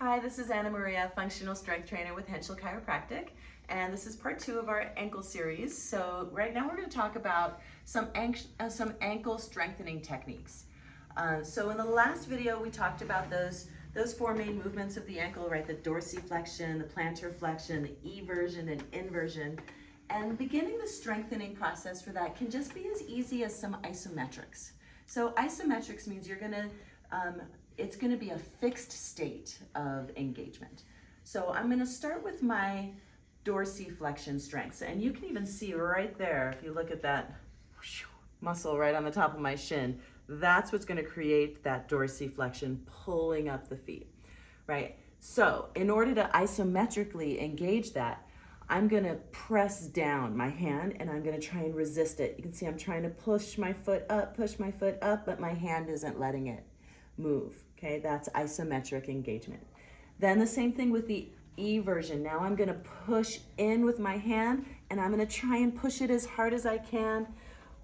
Hi, this is Anna Maria, functional strength trainer with Henschel Chiropractic, and this is part 2 of our ankle series. So right now we're going to talk about some ankle strengthening techniques. So in the last video we talked about those four main movements of the ankle, right? The dorsiflexion, the plantar flexion, the eversion and inversion. And beginning the strengthening process for that can just be as easy as some isometrics. So isometrics means it's going to be a fixed state of engagement. So I'm going to start with my dorsiflexion strengths, and you can even see right there, if you look at that muscle right on the top of my shin, that's what's going to create that dorsiflexion, pulling up the feet, right? So in order to isometrically engage that, I'm going to press down my hand and I'm going to try and resist it. You can see I'm trying to push my foot up, but my hand isn't letting it move. Okay, that's isometric engagement. Then the same thing with the eversion. Now I'm going to push in with my hand and I'm going to try and push it as hard as I can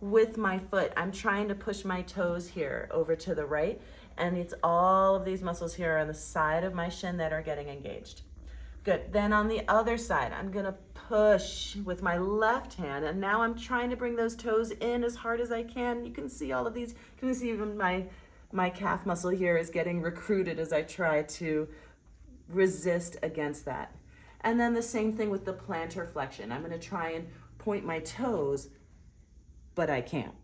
with my foot. I'm trying to push my toes here over to the right, and it's all of these muscles here on the side of my shin that are getting engaged. Good. Then on the other side, I'm going to push with my left hand, and now I'm trying to bring those toes in as hard as I can. You can see all of these. You can see even my calf muscle here is getting recruited as I try to resist against that. And then the same thing with the plantar flexion. I'm going to try and point my toes, but I can't.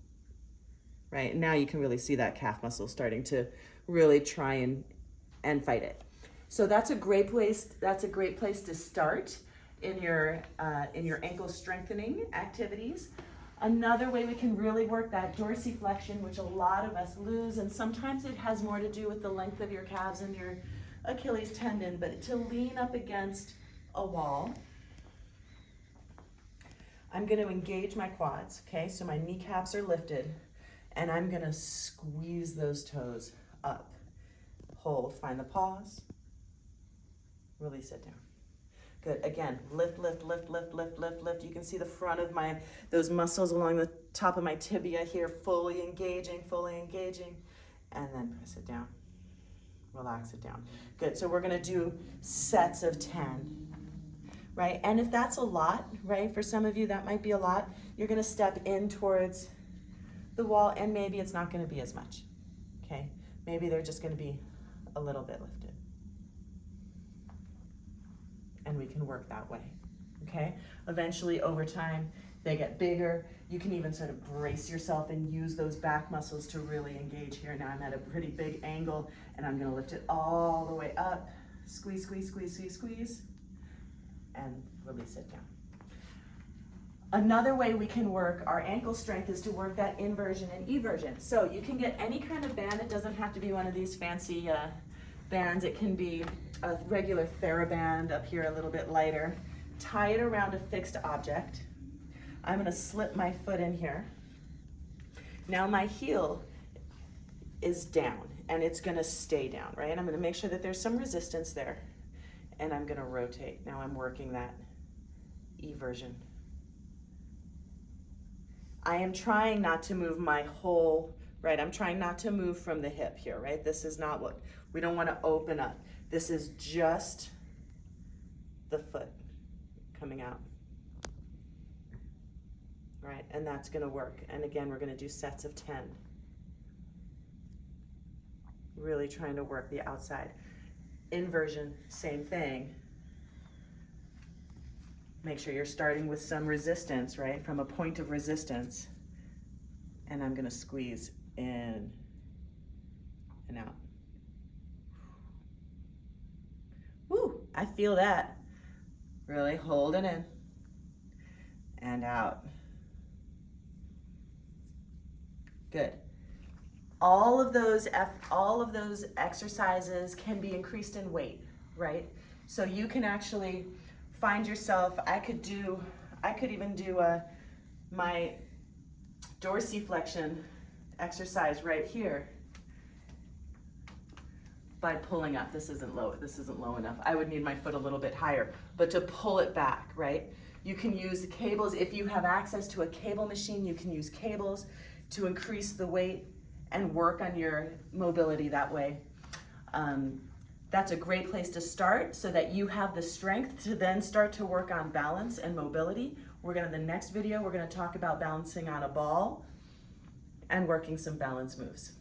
Right? Now you can really see that calf muscle starting to really try and fight it. So that's a great place to start in your ankle strengthening activities. Another way we can really work that dorsiflexion, which a lot of us lose, and sometimes it has more to do with the length of your calves and your Achilles tendon, but to lean up against a wall, I'm going to engage my quads, okay? So my kneecaps are lifted, and I'm going to squeeze those toes up. Hold, find the pause, release it down. Good. Again, lift, lift, lift, lift, lift, lift, lift. You can see the front of those muscles along the top of my tibia here, fully engaging, and then press it down. Relax it down. Good. So we're going to do sets of 10, right? And if that's a lot, right, for some of you that might be a lot, you're going to step in towards the wall, and maybe it's not going to be as much, okay? Maybe they're just going to be a little bit lifted. And we can work that way, okay? Eventually, over time, they get bigger. You can even sort of brace yourself and use those back muscles to really engage here. Now I'm at a pretty big angle, and I'm gonna lift it all the way up. Squeeze, squeeze, squeeze, squeeze, squeeze, and release it down. Another way we can work our ankle strength is to work that inversion and eversion. So you can get any kind of band. It doesn't have to be one of these fancy bands. It can be a regular TheraBand up here, a little bit lighter. Tie it around a fixed object. I'm going to slip my foot in here. Now my heel is down, and it's going to stay down, right? I'm going to make sure that there's some resistance there, and I'm going to rotate. Now I'm working that eversion. I am trying not to move my whole, right? I'm trying not to move from the hip here, right? This is not what, we don't want to open up. This is just the foot coming out, right? And that's going to work. And again, we're going to do sets of 10. Really trying to work the outside. Inversion, same thing. Make sure you're starting with some resistance, right? From a point of resistance. And I'm going to squeeze in and out. Woo, I feel that. Really hold it in and out. Good. All of those exercises can be increased in weight, right? So you can actually find yourself, I could even do my dorsiflexion exercise right here by pulling up. This isn't low enough. I would need my foot a little bit higher, but to pull it back, right? You can use the cables. If you have access to a cable machine, you can use cables to increase the weight and work on your mobility that way. That's a great place to start so that you have the strength to then start to work on balance and mobility. In the next video, we're gonna talk about balancing on a ball and working some balance moves.